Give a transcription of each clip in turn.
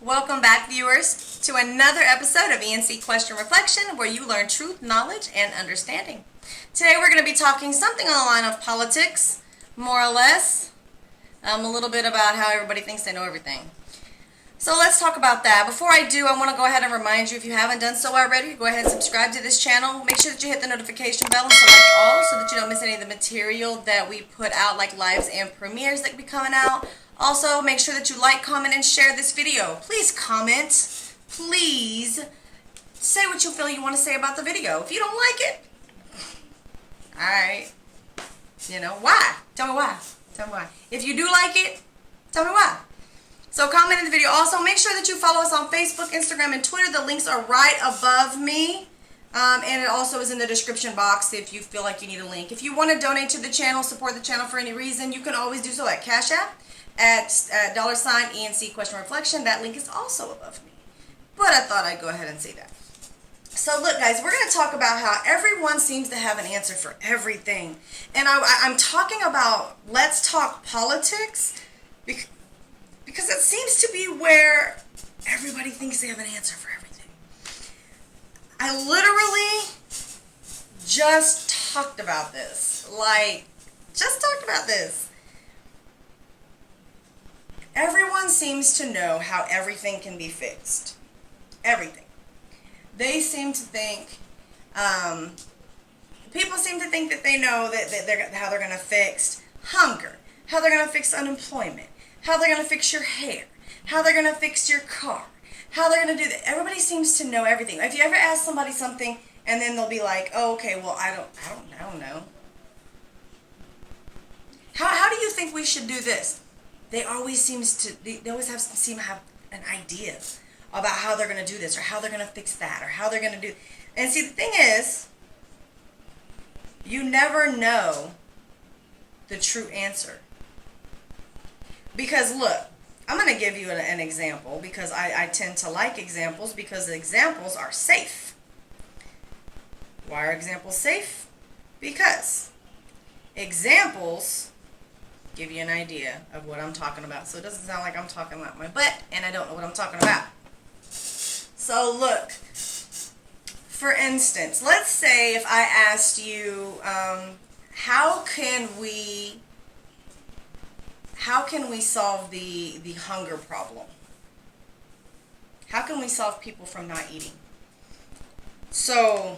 Welcome back, viewers, to another episode of E&C Question Reflection, where you learn truth, knowledge, and understanding. Today we're going to be talking something on the line of politics, more or less, a little bit about how everybody thinks they know everything. So let's talk about that. Before I do, I want to go ahead and remind you, if you haven't done so already, go ahead and subscribe to this channel. Make sure that you hit the notification bell and select all so that you don't miss any of the material that we put out, like lives and premieres that will be coming out. Also, make sure that you like, comment, and share this video. Please comment. Please say what you feel you want to say about the video. If you don't like it, alright, why? Tell me why. Tell me why. If you do like it, tell me why. So comment in the video. Also, make sure that you follow us on Facebook, Instagram, and Twitter. The links are right above me. And it also is in the description box if you feel like you need a link. If you want to donate to the channel, support the channel for any reason, you can always do so at Cash App, at $ E&C Question Reflection. That link is also above me. But I thought I'd go ahead and say that. So look, guys, we're going to talk about how everyone seems to have an answer for everything. And I'm talking about let's talk politics because it seems to be where everybody thinks they have an answer for everything. I literally just talked about this. Everyone seems to know how everything can be fixed. Everything. They seem to think, people seem to think that they know how they're going to fix hunger, how they're going to fix unemployment, how they're going to fix your hair, how they're going to fix your car, how they're going to do that. Everybody seems to know everything. If you ever ask somebody something and then they'll be like, oh, okay, well, I don't know. How do you think we should do this? They always seem to have an idea about how they're going to do this or how they're going to fix that or how they're going to do. And see, the thing is, you never know the true answer. Because look, I'm going to give you an example because I tend to like examples because the examples are safe. Why are examples safe? Because examples give you an idea of what I'm talking about. So it doesn't sound like I'm talking out my butt and I don't know what I'm talking about. So look, for instance, let's say if I asked you, how can we solve the hunger problem? How can we solve people from not eating? So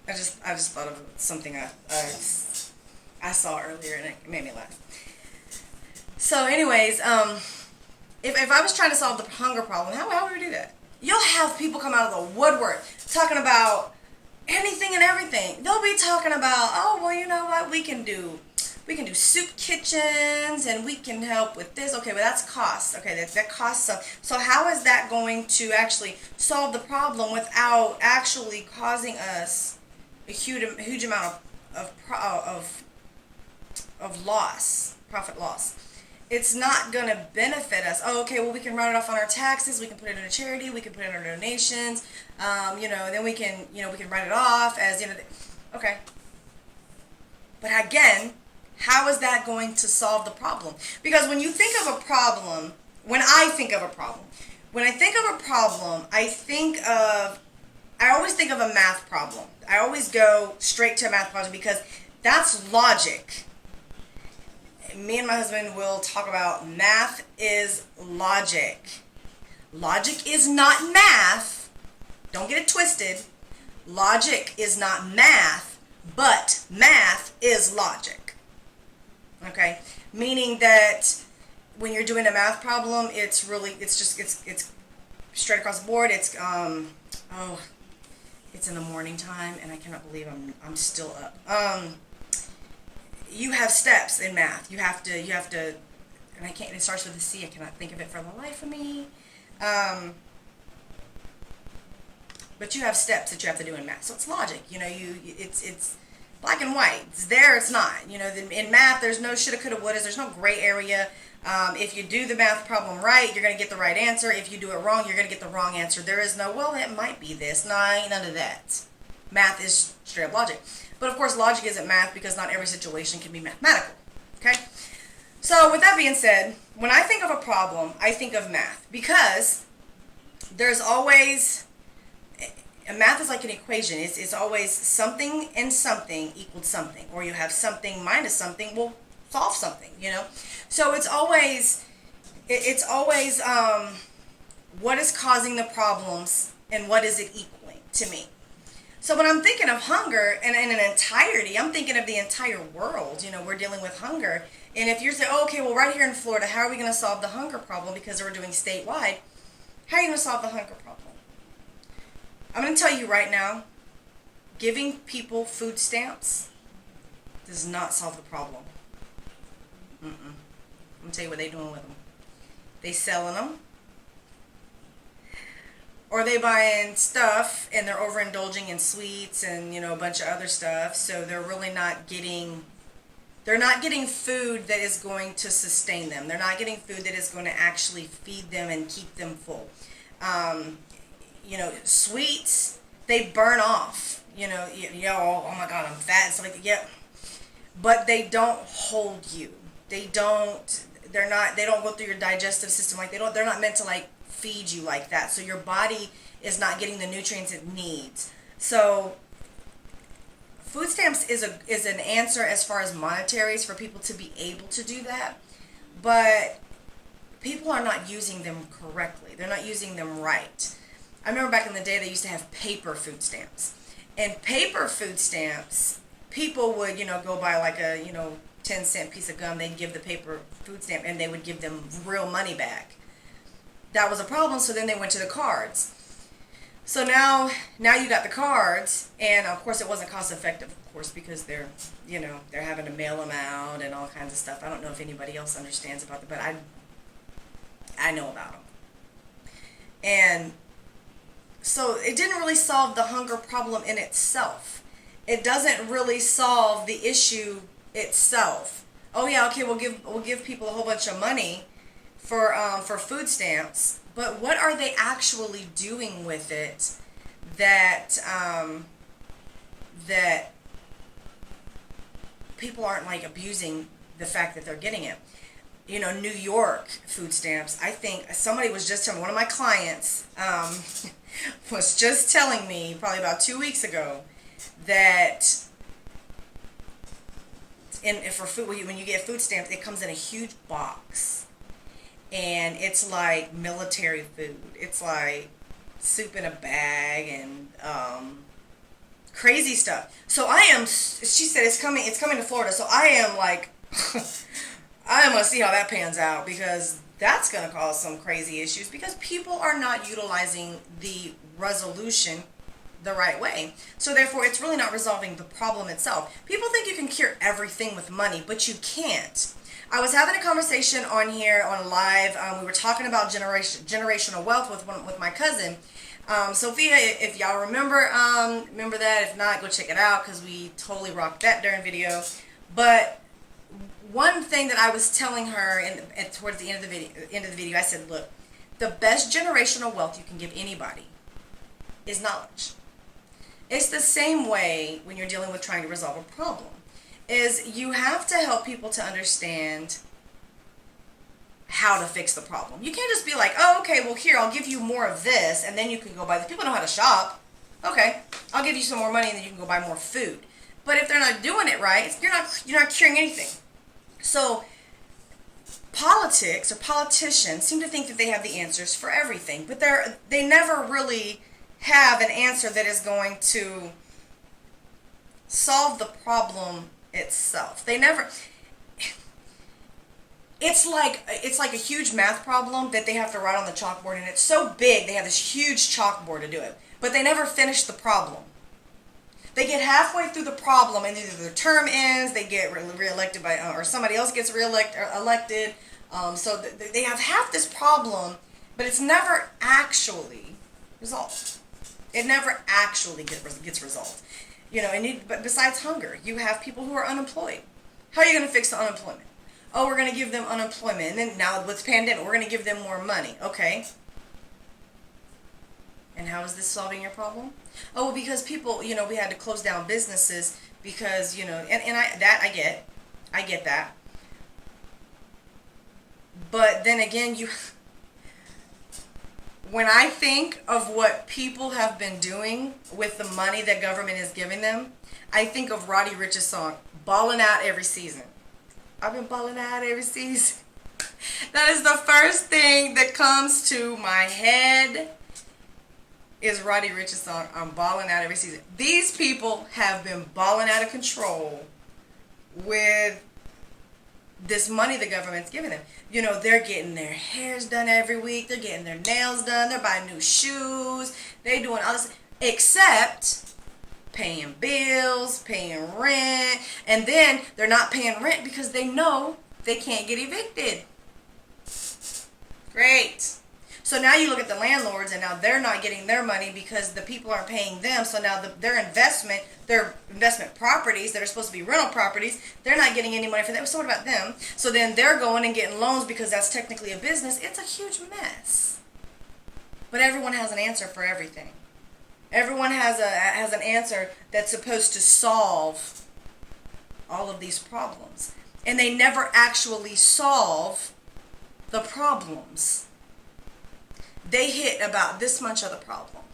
I just thought of something I saw earlier and it made me laugh. So anyways, if I was trying to solve the hunger problem, how would we do that? You'll have people come out of the woodwork talking about anything and everything. They'll be talking about, oh, well, you know what, we can do soup kitchens and we can help with this. Okay, well, that's cost. Okay, that costs some. So how is that going to actually solve the problem without actually causing us a huge amount of loss, profit loss? It's not going to benefit us. Oh, okay, well, we can write it off on our taxes. We can put it in a charity. We can put it in our donations. Then we can write it off as, okay. But again, how is that going to solve the problem? Because when you think of a problem, when I think of a problem, I always think of a math problem. I always go straight to a math problem because that's logic. Me and my husband will talk about math is logic. Logic is not math. Don't get it twisted. Logic is not math, but math is logic. Okay? Meaning that when you're doing a math problem, it's straight across the board. It's in the morning time and I cannot believe I'm still up. You have steps in math. You have to, and it starts with a C. I cannot think of it for the life of me. But you have steps that you have to do in math. So it's logic. It's black and white. It's there, it's not. In math, there's no shoulda, coulda, woulda. There's no gray area. If you do the math problem right, you're going to get the right answer. If you do it wrong, you're going to get the wrong answer. There is no, well, it might be this. No, ain't none of that. Math is straight up logic. But of course, logic isn't math because not every situation can be mathematical. Okay? So with that being said, when I think of a problem, I think of math, because there's always, math is like an equation. It's always something and something equals something, or you have something minus something will solve something, you know? So it's always what is causing the problems and what is it equaling to me. So when I'm thinking of hunger and in an entirety, I'm thinking of the entire world. You know, we're dealing with hunger. And if you're saying, oh, okay, well, right here in Florida, how are we going to solve the hunger problem because we're doing statewide? How are you going to solve the hunger problem? I'm going to tell you right now, giving people food stamps does not solve the problem. I'm going to tell you what they're doing with them. They selling them, or they buying stuff and they're overindulging in sweets and, you know, a bunch of other stuff. So they're really not getting, they're not getting food that is going to sustain them. They're not getting food that is going to actually feed them and keep them full. You know, sweets, they burn off. You know, oh my God, I'm fat and stuff like that. Yep. But they don't hold you. They don't go through your digestive system. Like they're not meant to like feed you like that. So your body is not getting the nutrients it needs. So food stamps is an answer as far as monetaries for people to be able to do that. But people are not using them correctly. They're not using them right. I remember back in the day they used to have paper food stamps. And paper food stamps, people would, you know, go buy like a, you know, 10-cent piece of gum. They'd give the paper food stamp and they would give them real money back. That was a problem, so then they went to the cards. So now you got the cards, and of course it wasn't cost effective, of course, because they're having to mail them out and all kinds of stuff. I don't know if anybody else understands about that, but I know about them. And so it didn't really solve the hunger problem in itself. It doesn't really solve the issue itself. Oh yeah, okay, we'll give people a whole bunch of money for food stamps, but what are they actually doing with it that that people aren't like abusing the fact that they're getting it? You know, New York food stamps, I think somebody was just telling, one of my clients was just telling me probably about 2 weeks ago that for food, when you get food stamps, it comes in a huge box, and it's like military food. It's like soup in a bag and crazy stuff. So she said it's coming to Florida. So I am like, I am gonna see how that pans out, because that's gonna cause some crazy issues, because people are not utilizing the resolution the right way. So therefore it's really not resolving the problem itself. People think you can cure everything with money, but you can't. I was having a conversation on here on live. We were talking about generational wealth with my cousin, Sophia. If y'all remember that. If not, go check it out, because we totally rocked that during video. But one thing that I was telling her towards the end of the video, I said, look, the best generational wealth you can give anybody is knowledge. It's the same way when you're dealing with trying to resolve a problem. Is you have to help people to understand how to fix the problem. You can't just be like, oh, okay, well, here, I'll give you more of this, and then you can go buy this. People know how to shop. Okay, I'll give you some more money, and then you can go buy more food. But if they're not doing it right, you're not curing anything. So politics or politicians seem to think that they have the answers for everything, but they never really have an answer that is going to solve the problem itself. They never. It's like a huge math problem that they have to write on the chalkboard, and it's so big they have this huge chalkboard to do it, but they never finish the problem. They get halfway through the problem, and either their term ends, they get reelected or somebody else gets elected. So they have half this problem, but it's never actually resolved. It never actually gets resolved. You know, but besides hunger, you have people who are unemployed. How are you going to fix the unemployment? Oh, we're going to give them unemployment, and then now with the pandemic, we're going to give them more money. Okay. And how is this solving your problem? Oh, well, because people, you know, we had to close down businesses because, you know, and I get that. But then again, when I think of what people have been doing with the money that government is giving them, I think of Roddy Ricch's song, "Balling Out Every Season." I've been balling out every season. That is the first thing that comes to my head is Roddy Ricch's song, "I'm balling out every season." These people have been balling out of control with this money the government's giving them. You know, they're getting their hairs done every week. They're getting their nails done. They're buying new shoes. They're doing all this, except paying bills, paying rent. And then they're not paying rent because they know they can't get evicted. Great. So now you look at the landlords, and now they're not getting their money because the people aren't paying them. So now their investment properties that are supposed to be rental properties, they're not getting any money for them. So what about them? So then they're going and getting loans because that's technically a business. It's a huge mess. But everyone has an answer for everything. Everyone has an answer that's supposed to solve all of these problems. And they never actually solve the problems. They hit about this much of the problem.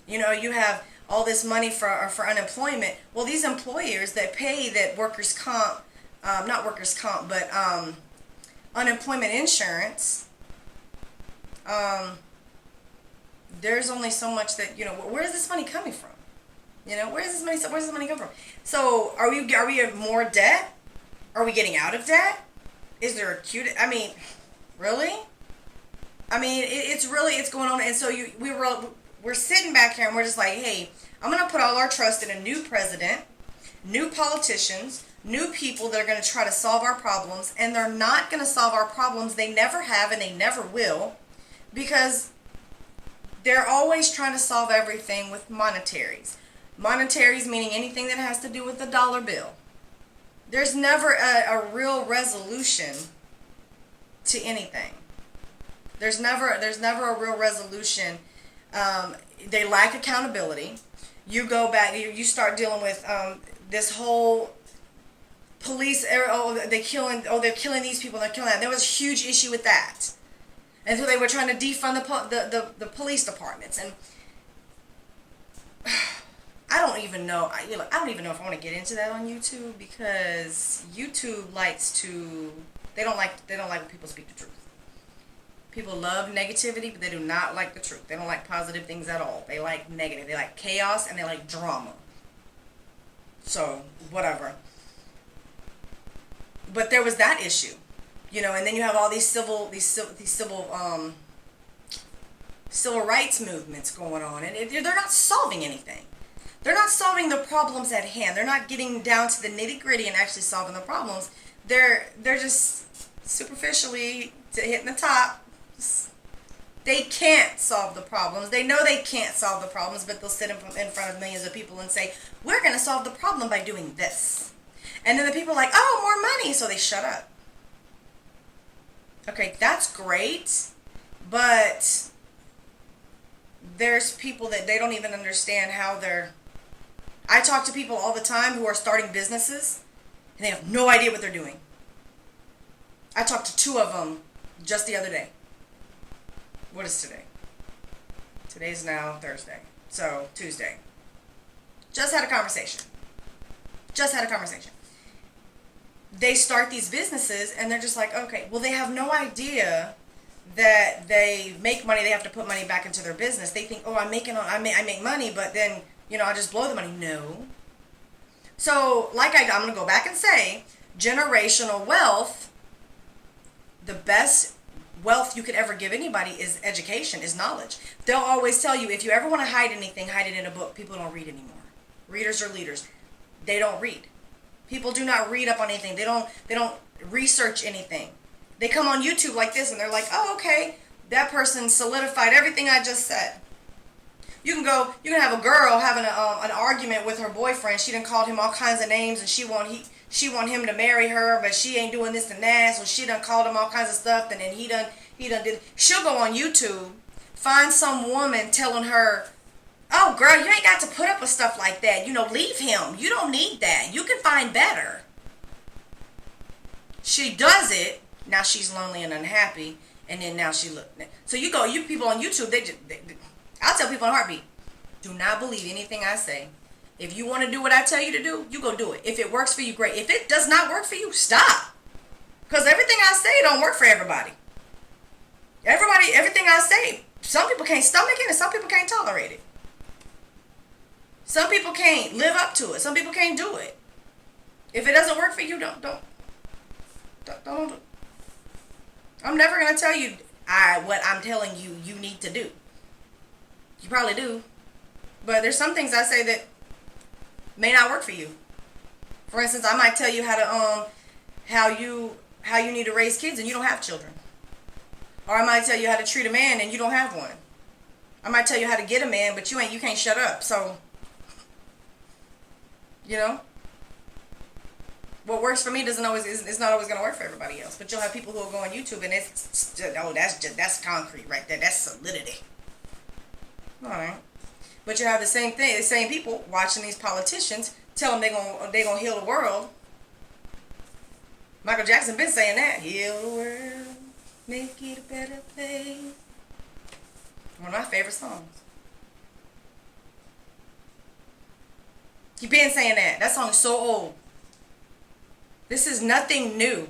You know, you have all this money for unemployment. Well, these employers that pay that workers' comp, not workers' comp, but unemployment insurance, there's only so much that, you know, where is this money coming from? You know, where's this money come from? So are we in more debt? Are we getting out of debt? Is there I mean, really? I mean, it's going on. And so we're sitting back here and we're just like, hey, I'm going to put all our trust in a new president, new politicians, new people that are going to try to solve our problems. And they're not going to solve our problems. They never have and they never will, because they're always trying to solve everything with monetaries. Monetaries meaning anything that has to do with the dollar bill. There's never a real resolution to anything. There's never a real resolution. They lack accountability. You go back, you start dealing with this whole police. They're killing these people. They're killing that. There was a huge issue with that, and so they were trying to defund the police departments. And I don't even know. I don't even know if I want to get into that on YouTube, because YouTube likes to. They don't like when people speak the truth. People love negativity, but they do not like the truth. They don't like positive things at all. They like negative. They like chaos, and they like drama. So, whatever. But there was that issue, you know, and then you have all these civil rights movements going on, and they're not solving anything. They're not solving the problems at hand. They're not getting down to the nitty-gritty and actually solving the problems. They're just superficially hitting the top. They can't solve the problems. They know they can't solve the problems, but they'll sit in front of millions of people and say, we're going to solve the problem by doing this. And then the people are like, oh, more money, so they shut up. Okay, that's great, but there's people that they don't even understand how they're... I talk to people all the time who are starting businesses, and they have no idea what they're doing. I talked to 2 of them just the other day. What is today? Today's now Thursday. So, Tuesday. Just had a conversation. They start these businesses, and they're just like, okay, well, they have no idea that they make money. They have to put money back into their business. They think, oh, I make money, but then, you know, I just blow the money. No. So, I'm going to go back and say, generational wealth, the best wealth you could ever give anybody is education, is knowledge. They'll always tell you, if you ever want to hide anything, hide it in a book. People don't read anymore. Readers are leaders. They don't read. People do not read up on anything. They don't research anything. They come on YouTube like this and they're like, oh, okay, that person solidified everything I just said. You can have a girl having an argument with her boyfriend. She done called him all kinds of names, and she want him to marry her, but she ain't doing this and that, so she done called him all kinds of stuff, and then he done did. She'll go on YouTube, find some woman telling her, oh girl, you ain't got to put up with stuff like that. You know, leave him. You don't need that. You can find better. She does it. Now she's lonely and unhappy. And then now she look. So you people on YouTube, I'll tell people in a heartbeat, do not believe anything I say. If you want to do what I tell you to do, you go do it. If it works for you, great. If it does not work for you, stop. Because everything I say don't work for everybody. Everything I say, some people can't stomach it and some people can't tolerate it. Some people can't live up to it. Some people can't do it. If it doesn't work for you, don't do it. I'm never going to tell you what I'm telling you you need to do. You probably do. But there's some things I say that may not work for you. For instance, I might tell you how you need to raise kids and you don't have children. Or I might tell you how to treat a man and you don't have one. I might tell you how to get a man, but you can't shut up. So, you know, what works for me it's not always going to work for everybody else. But you'll have people who will go on YouTube and that's concrete right there. That's solidity. All right. But you have the same people watching these politicians tell them they're gonna heal the world. Michael Jackson been saying that. Heal the world, make it a better place. One of my favorite songs. He been saying that. That song is so old. This is nothing new.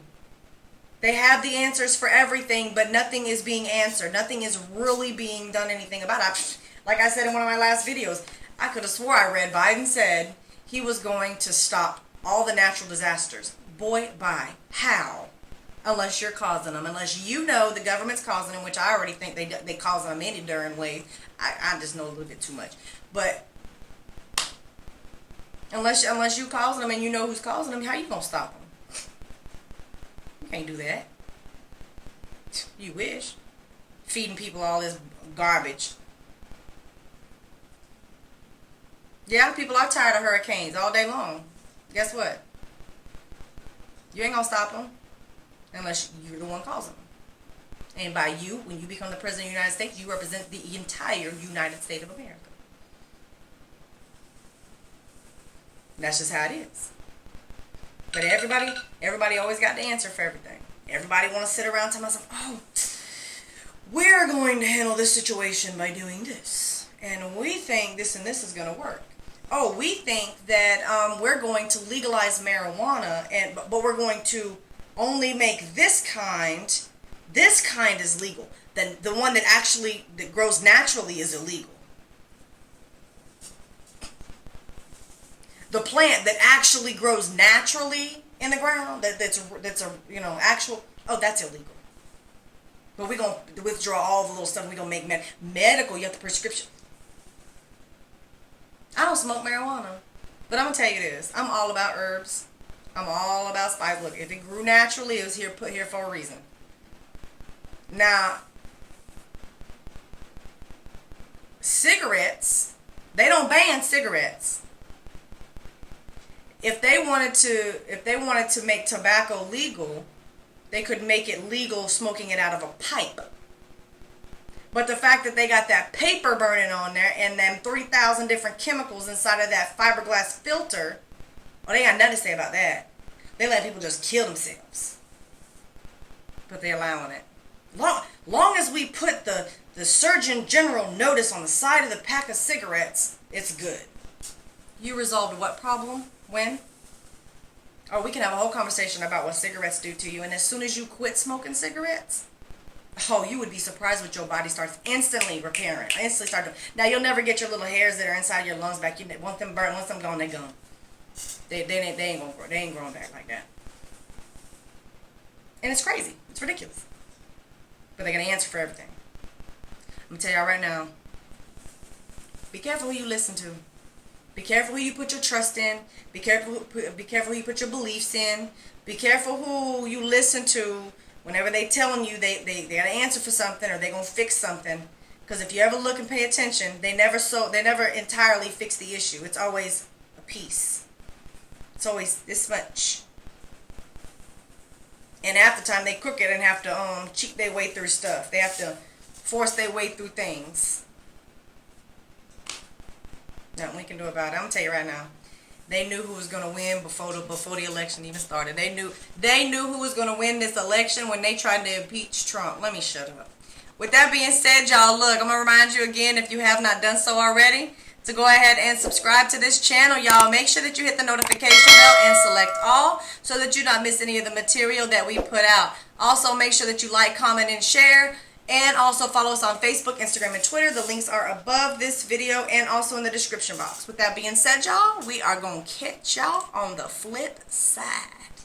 They have the answers for everything, but nothing is being answered. Nothing is really being done anything about it. Like I said in one of my last videos, I could have swore I read Biden said he was going to stop all the natural disasters. Boy, bye. How? Unless you're causing them. Unless you know the government's causing them, which I already think they cause them any darn way. I just know a little bit too much. But unless you causing them and you know who's causing them, how you going to stop them? You can't do that. You wish. Feeding people all this garbage. Yeah, people are tired of hurricanes all day long. Guess what? You ain't gonna stop them unless you're the one causing them. And by you, when you become the President of the United States, you represent the entire United States of America. That's just how it is. But everybody always got the answer for everything. Everybody want to sit around telling themselves, oh, we're going to handle this situation by doing this. And we think this and this is going to work. Oh, we think that we're going to legalize marijuana, but we're going to only make this kind is legal. Then the one that grows naturally is illegal. The plant that actually grows naturally in the ground, that's actual, that's illegal. But we're going to withdraw all the little stuff, we're going to make medical, you have the prescription. I don't smoke marijuana, but I'm going to tell you this. I'm all about herbs. I'm all about spice. Look, if it grew naturally, it was put here for a reason. Now, cigarettes, they don't ban cigarettes. If they wanted to make tobacco legal, they could make it legal smoking it out of a pipe. But the fact that they got that paper burning on there and them 3,000 different chemicals inside of that fiberglass filter, well, they got nothing to say about that. They let people just kill themselves. But they're allowing it. Long as we put the Surgeon General notice on the side of the pack of cigarettes, it's good. You resolved what problem? When? Or we can have a whole conversation about what cigarettes do to you. And as soon as you quit smoking cigarettes, oh, you would be surprised what your body starts instantly repairing. Now, you'll never get your little hairs that are inside your lungs back. You want them burnt. Once them gone, they gone. They ain't gonna grow. They ain't growing back like that. And it's crazy. It's ridiculous. But they got an answer for everything. I'm gonna tell y'all right now. Be careful who you listen to. Be careful who you put your trust in. Be careful who you put your beliefs in. Be careful who you listen to whenever they telling you they got an answer for something or they gonna fix something. Because if you ever look and pay attention, they never entirely fix the issue. It's always a piece. It's always this much. And half the time they crooked and have to cheat their way through stuff. They have to force their way through things. Nothing we can do about it. I'm gonna tell you right now. They knew who was going to win before the election even started. They knew who was going to win this election when they tried to impeach Trump. Let me shut up. With that being said, y'all, look, I'm going to remind you again, if you have not done so already, to go ahead and subscribe to this channel. Y'all, make sure that you hit the notification bell and select all so that you not miss any of the material that we put out. Also, make sure that you like, comment, and share. And also follow us on Facebook, Instagram, and Twitter. The links are above this video and also in the description box. With that being said, y'all, we are going to catch y'all on the flip side.